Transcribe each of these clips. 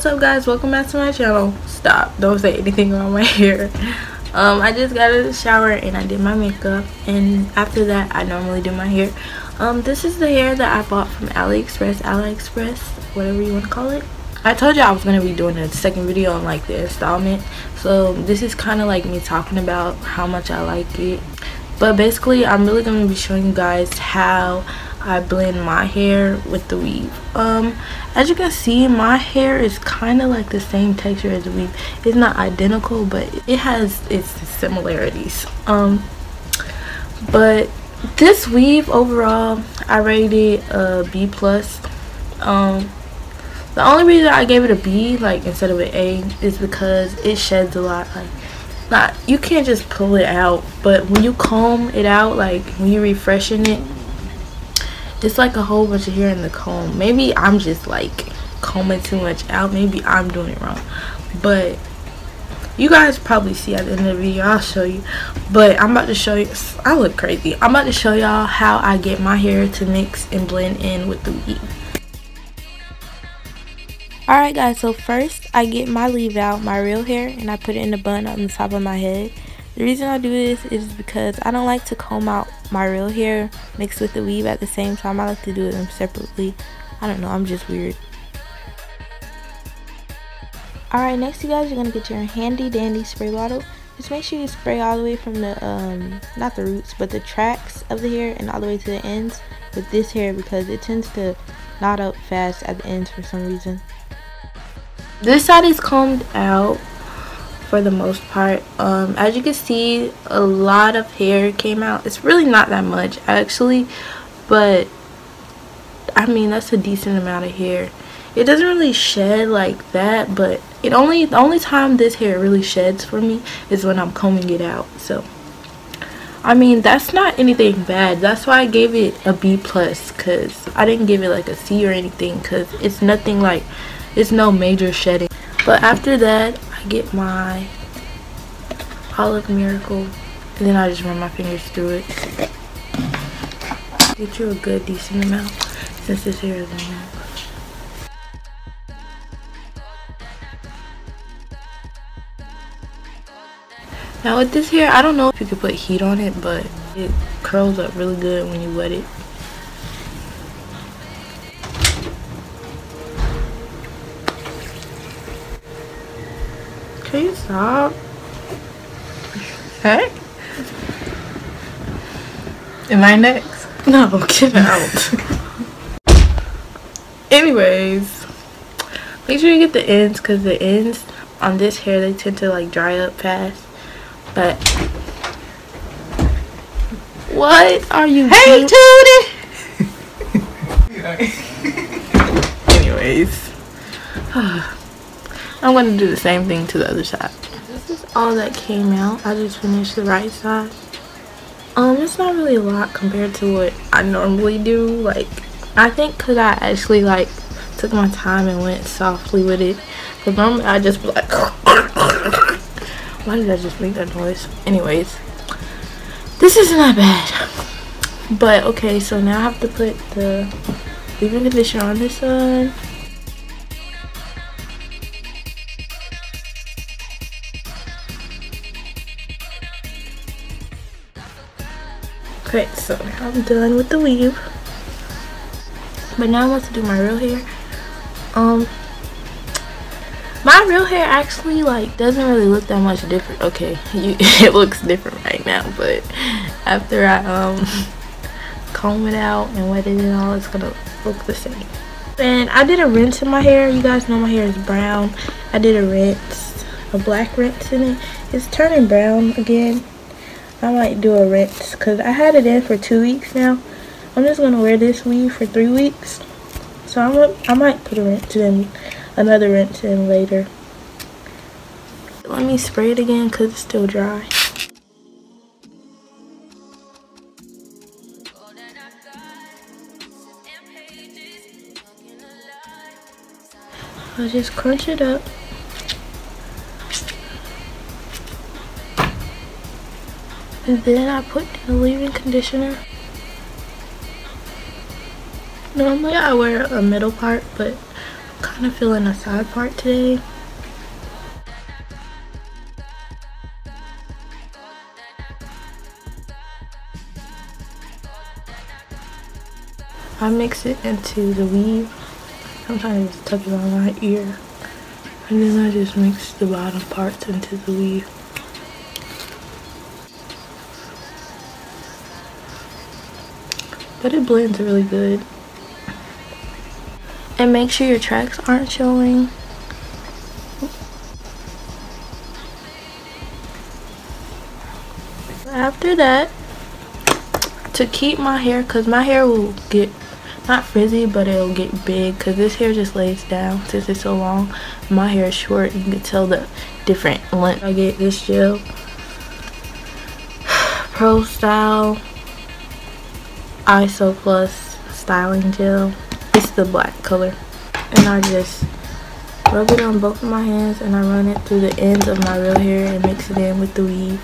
What's up guys, welcome back to my channel. Stop, don't say anything about my hair. I just got out of the shower and I did my makeup, and after that I normally do my hair. This is the hair that I bought from AliExpress, whatever you want to call it. I told you I was going to be doing a second video on like the installment, so this is kind of like me talking about how much I like it. But basically I'm really going to be showing you guys how I blend my hair with the weave. As you can see, my hair is kind of like the same texture as the weave. It's not identical, but it has its similarities. But this weave overall I rated a B+. The only reason I gave it a B like instead of an A is because it sheds a lot. Like, you can't just pull it out, but when you comb it out, like when you're refreshing it, it's like a whole bunch of hair in the comb. Maybe I'm just like combing too much out. Maybe I'm doing it wrong, but you guys probably see at the end of the video. I'll show you, but I'm about to show you. I look crazy. I'm about to show y'all how I get my hair to mix and blend in with the weave. Alright guys, so first I get my leave out, my real hair, and I put it in a bun on the top of my head. The reason I do this is because I don't like to comb out my real hair mixed with the weave at the same time. I like to do them separately. I don't know, I'm just weird. Alright, next you guys are going to get your handy dandy spray bottle. Just make sure you spray all the way from the, not the roots, but the tracks of the hair and all the way to the ends with this hair, because it tends to knot up fast at the ends for some reason. This side is combed out for the most part. As you can see, a lot of hair came out. It's really not that much actually, but I mean that's a decent amount of hair. It doesn't really shed like that, but the only time this hair really sheds for me is when I'm combing it out. So I mean that's not anything bad. That's why I gave it a B+, because I didn't give it like a C or anything, because it's nothing like, it's no major shedding. But after that I get my Olive Miracle and then I just run my fingers through it. Get you a good decent amount since this hair is long. Now with this hair, I don't know if you could put heat on it, but it curls up really good when you wet it. Can you stop? Hey? Am I next? No, get out. Anyways, make sure you get the ends, because the ends on this hair, they tend to like dry up fast. But what are you doing? Hey Tootie! Anyways, I'm going to do the same thing to the other side. This is all that came out. I just finished the right side. It's not really a lot compared to what I normally do. Like, I think because I actually like took my time and went softly with it. Because normally I just be like, why did I just make that noise? Anyways, this isn't that bad. But okay, so now I have to put the leave-in conditioner on this side. Okay, so now I'm done with the weave. But now I'm about to do my real hair. My real hair actually like doesn't really look that much different. Okay, it looks different right now, but after I comb it out and wet it and all, it's gonna look the same. And I did a rinse in my hair. You guys know my hair is brown. I did a rinse, a black rinse in it. It's turning brown again. I might do a rinse because I had it in for 2 weeks now. I'm just gonna wear this weave for 3 weeks, so I might put a rinse in, another rinse in later. Let me spray it again because it's still dry. I'll just crunch it up. And then I put the leave-in conditioner. Normally I wear a middle part, but kind of feeling a side part today. I mix it into the weave. Sometimes I just tuck it on my ear. And then I just mix the bottom parts into the weave. But it blends really good. And make sure your tracks aren't showing. After that, to keep my hair, because my hair will get not frizzy, but it'll get big because this hair just lays down since it's so long. My hair is short. You can tell the different length. I get this gel, Pro Style ISO Plus styling gel. It's the black color, and I just rub it on both of my hands and I run it through the ends of my real hair and mix it in with the weave.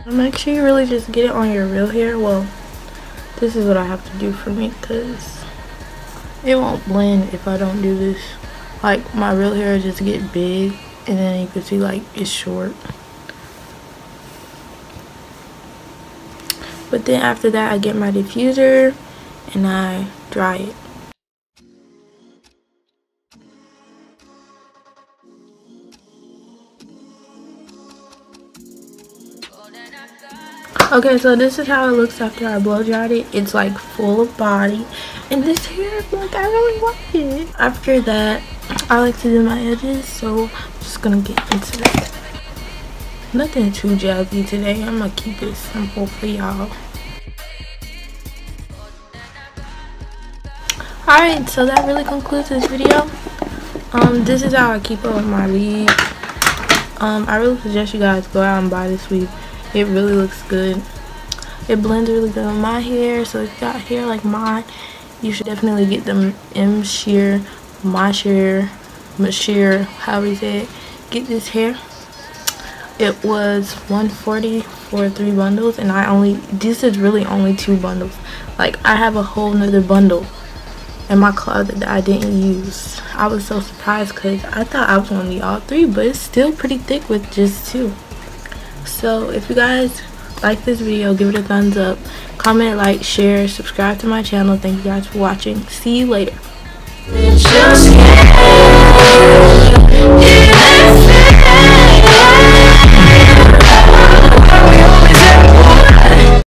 Make sure you really just get it on your real hair. Well, this is what I have to do for me because it won't blend if I don't do this. Like, my real hair just get big and then you can see like it's short. But then after that I get my diffuser and I dry it. Okay, so this is how it looks after I blow dried it. It's like full of body, and this hair, like, I really like it. After that, I like to do my edges, so I'm just gonna get into it. Nothing too jazzy today. I'm gonna keep it simple for y'all. Alright, so that really concludes this video. This is how I keep up with my weave. I really suggest you guys go out and buy this weave. It really looks good. It blends really good on my hair. So if you got hair like mine, you should definitely get the M sheer, my sheer, however you say it. Get this hair. It was $140 for 3 bundles, and this is really only 2 bundles. Like, I have a whole nother bundle in my closet that I didn't use. I was so surprised because I thought I was gonna need all 3, but it's still pretty thick with just 2. So if you guys like this video, give it a thumbs up, comment, like, share, subscribe to my channel. Thank you guys for watching. See you later.